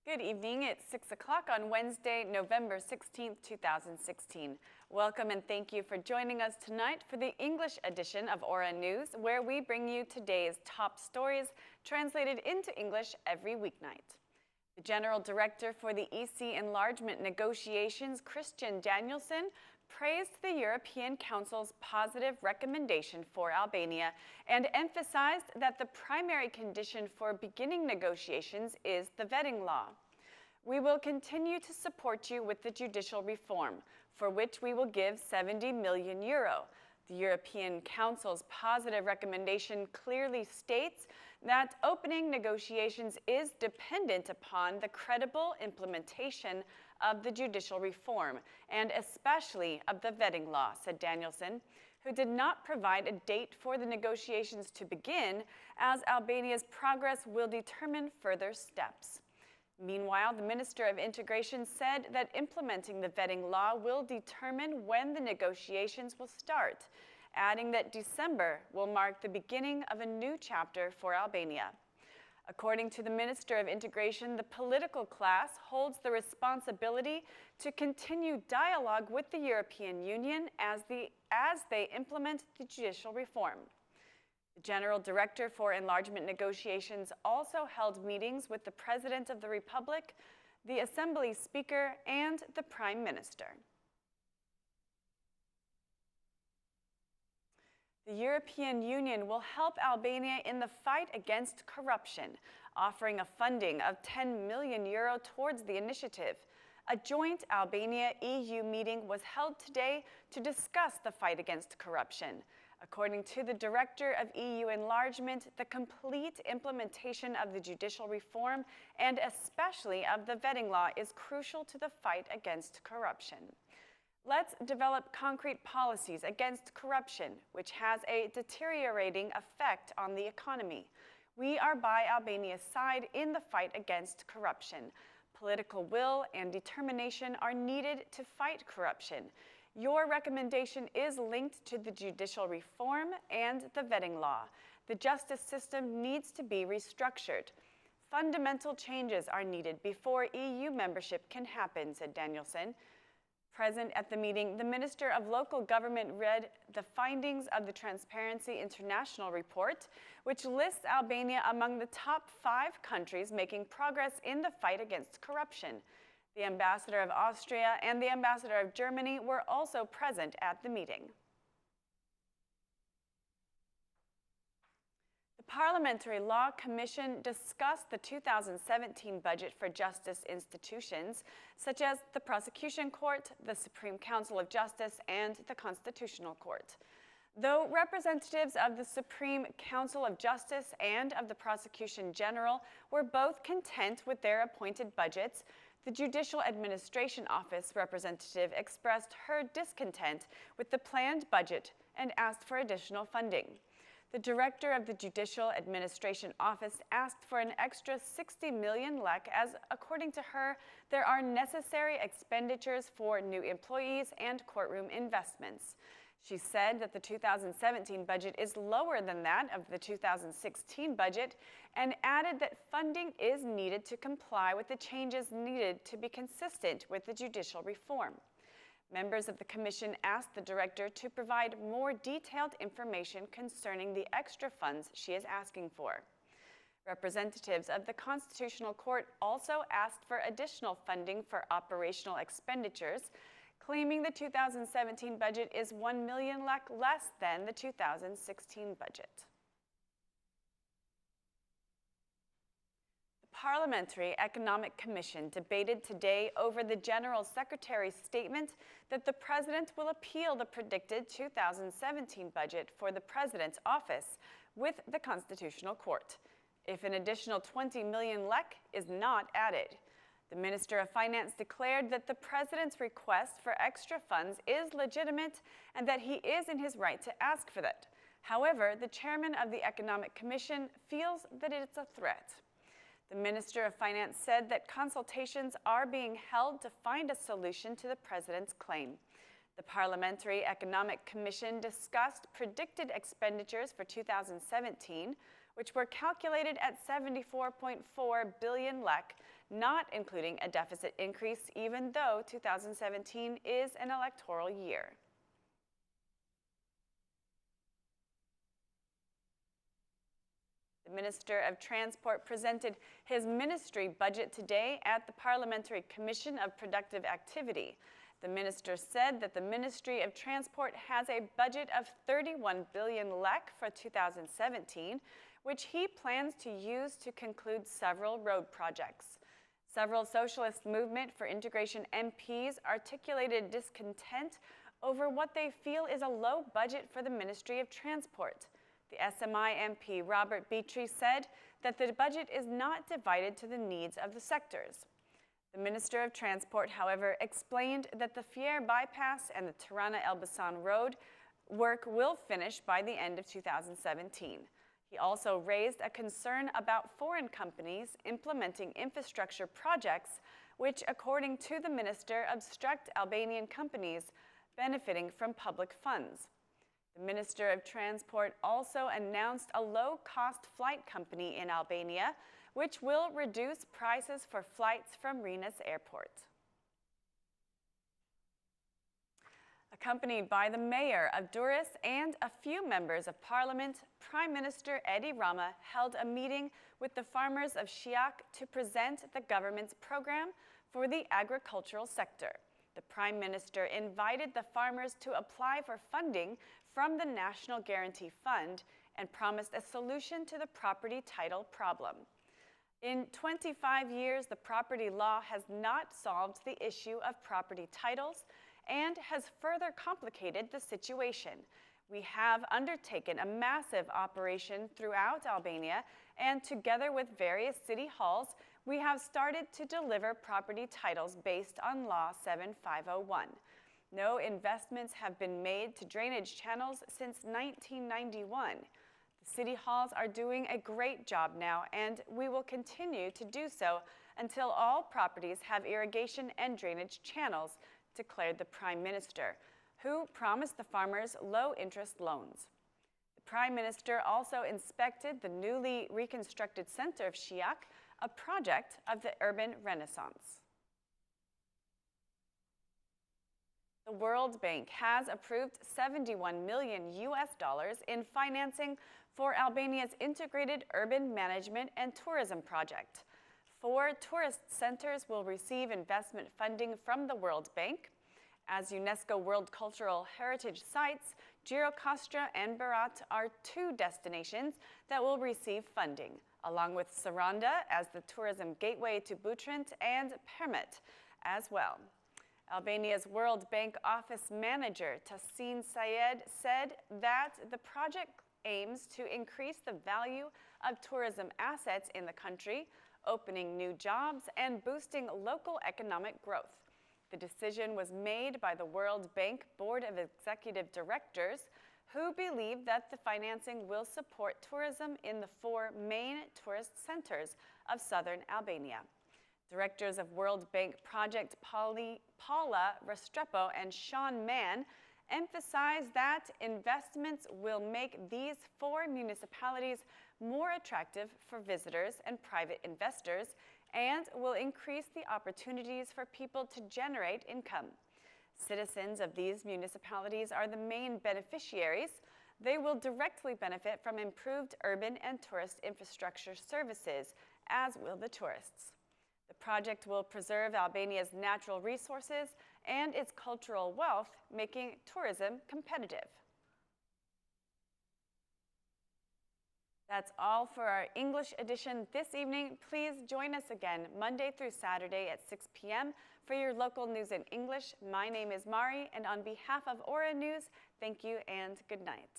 Good evening. It's 6 o'clock on Wednesday, November 16th, 2016. Welcome and thank you for joining us tonight for the English edition of Aura News, where we bring you today's top stories translated into English every weeknight. The General Director for the EC enlargement negotiations, Danielsson, praised the European Council's positive recommendation for Albania and emphasized that the primary condition for beginning negotiations is the vetting law. We will continue to support you with the judicial reform, for which we will give €70 million. The European Council's positive recommendation clearly states that opening negotiations is dependent upon the credible implementation of the judicial reform, and especially of the vetting law, said Danielsson, who did not provide a date for the negotiations to begin, as Albania's progress will determine further steps. Meanwhile, the Minister of Integration said that implementing the vetting law will determine when the negotiations will start, adding that December will mark the beginning of a new chapter for Albania. According to the Minister of Integration, the political class holds the responsibility to continue dialogue with the European Union as they implement the judicial reform. The General Director for Enlargement Negotiations also held meetings with the President of the Republic, the Assembly Speaker, and the Prime Minister. The European Union will help Albania in the fight against corruption, offering a funding of €10 million towards the initiative. A joint Albania-EU meeting was held today to discuss the fight against corruption. According to the Director of EU Enlargement, the complete implementation of the judicial reform and especially of the vetting law is crucial to the fight against corruption. Let's develop concrete policies against corruption, which has a deteriorating effect on the economy. We are by Albania's side in the fight against corruption. Political will and determination are needed to fight corruption. Your recommendation is linked to the judicial reform and the vetting law. The justice system needs to be restructured. Fundamental changes are needed before EU membership can happen, said Danielsson. Present at the meeting, the Minister of Local Government read the findings of the Transparency International report, which lists Albania among the top 5 countries making progress in the fight against corruption. The Ambassador of Austria and the Ambassador of Germany were also present at the meeting. The Parliamentary Law Commission discussed the 2017 budget for justice institutions, such as the Prosecution Court, the Supreme Council of Justice, and the Constitutional Court. Though representatives of the Supreme Council of Justice and of the Prosecution General were both content with their appointed budgets, the Judicial Administration Office representative expressed her discontent with the planned budget and asked for additional funding. The director of the Judicial Administration Office asked for an extra 60 million lek as, according to her, there are necessary expenditures for new employees and courtroom investments. She said that the 2017 budget is lower than that of the 2016 budget and added that funding is needed to comply with the changes needed to be consistent with the judicial reform. Members of the Commission asked the Director to provide more detailed information concerning the extra funds she is asking for. Representatives of the Constitutional Court also asked for additional funding for operational expenditures, claiming the 2017 budget is 1 million lek less than the 2016 budget. Parliamentary Economic Commission debated today over the General Secretary's statement that the President will appeal the predicted 2017 budget for the President's office with the Constitutional Court if an additional 20 million lek is not added. The Minister of Finance declared that the President's request for extra funds is legitimate and that he is in his right to ask for that. However, the chairman of the Economic Commission feels that it's a threat. The Minister of Finance said that consultations are being held to find a solution to the President's claim. The Parliamentary Economic Commission discussed predicted expenditures for 2017, which were calculated at 74.4 billion lek, not including a deficit increase, even though 2017 is an electoral year. The Minister of Transport presented his ministry budget today at the Parliamentary Commission of Productive Activity. The minister said that the Ministry of Transport has a budget of 31 billion lek for 2017, which he plans to use to conclude several road projects. Several Socialist Movement for Integration MPs articulated discontent over what they feel is a low budget for the Ministry of Transport. The SMI MP Robert Beatry said that the budget is not divided to the needs of the sectors. The Minister of Transport, however, explained that the Fier bypass and the Tirana-Elbasan road work will finish by the end of 2017. He also raised a concern about foreign companies implementing infrastructure projects, which, according to the minister, obstruct Albanian companies benefiting from public funds. The Minister of Transport also announced a low-cost flight company in Albania, which will reduce prices for flights from Rinës Airport. Accompanied by the mayor of Durrës and a few members of parliament, Prime Minister Rama held a meeting with the farmers of Shijak to present the government's program for the agricultural sector. The Prime Minister invited the farmers to apply for funding from the National Guarantee Fund and promised a solution to the property title problem. In 25 years, the property law has not solved the issue of property titles and has further complicated the situation. We have undertaken a massive operation throughout Albania, and together with various city halls, we have started to deliver property titles based on Law 7501. No investments have been made to drainage channels since 1991. The city halls are doing a great job now, and we will continue to do so until all properties have irrigation and drainage channels, declared the Prime Minister, who promised the farmers low-interest loans. The Prime Minister also inspected the newly reconstructed center of Shijak, a project of the urban renaissance. The World Bank has approved $71 million in financing for Albania's integrated urban management and tourism project. 4 tourist centers will receive investment funding from the World Bank. As UNESCO World Cultural Heritage sites, Gjirokastra and Berat are 2 destinations that will receive funding, along with Saranda as the tourism gateway to Butrint and Permit as well. Albania's World Bank office manager, Tahsin Sayed, said that the project aims to increase the value of tourism assets in the country, opening new jobs and boosting local economic growth. The decision was made by the World Bank Board of Executive Directors, who believe that the financing will support tourism in the 4 main tourist centers of southern Albania. Directors of World Bank Project Paula Restrepo and Sean Mann emphasize that investments will make these 4 municipalities more attractive for visitors and private investors and will increase the opportunities for people to generate income. Citizens of these municipalities are the main beneficiaries. They will directly benefit from improved urban and tourist infrastructure services, as will the tourists. The project will preserve Albania's natural resources and its cultural wealth, making tourism competitive. That's all for our English edition this evening. Please join us again Monday through Saturday at 6 p.m. for your local news in English. My name is Mari, and on behalf of Aura News, thank you and good night.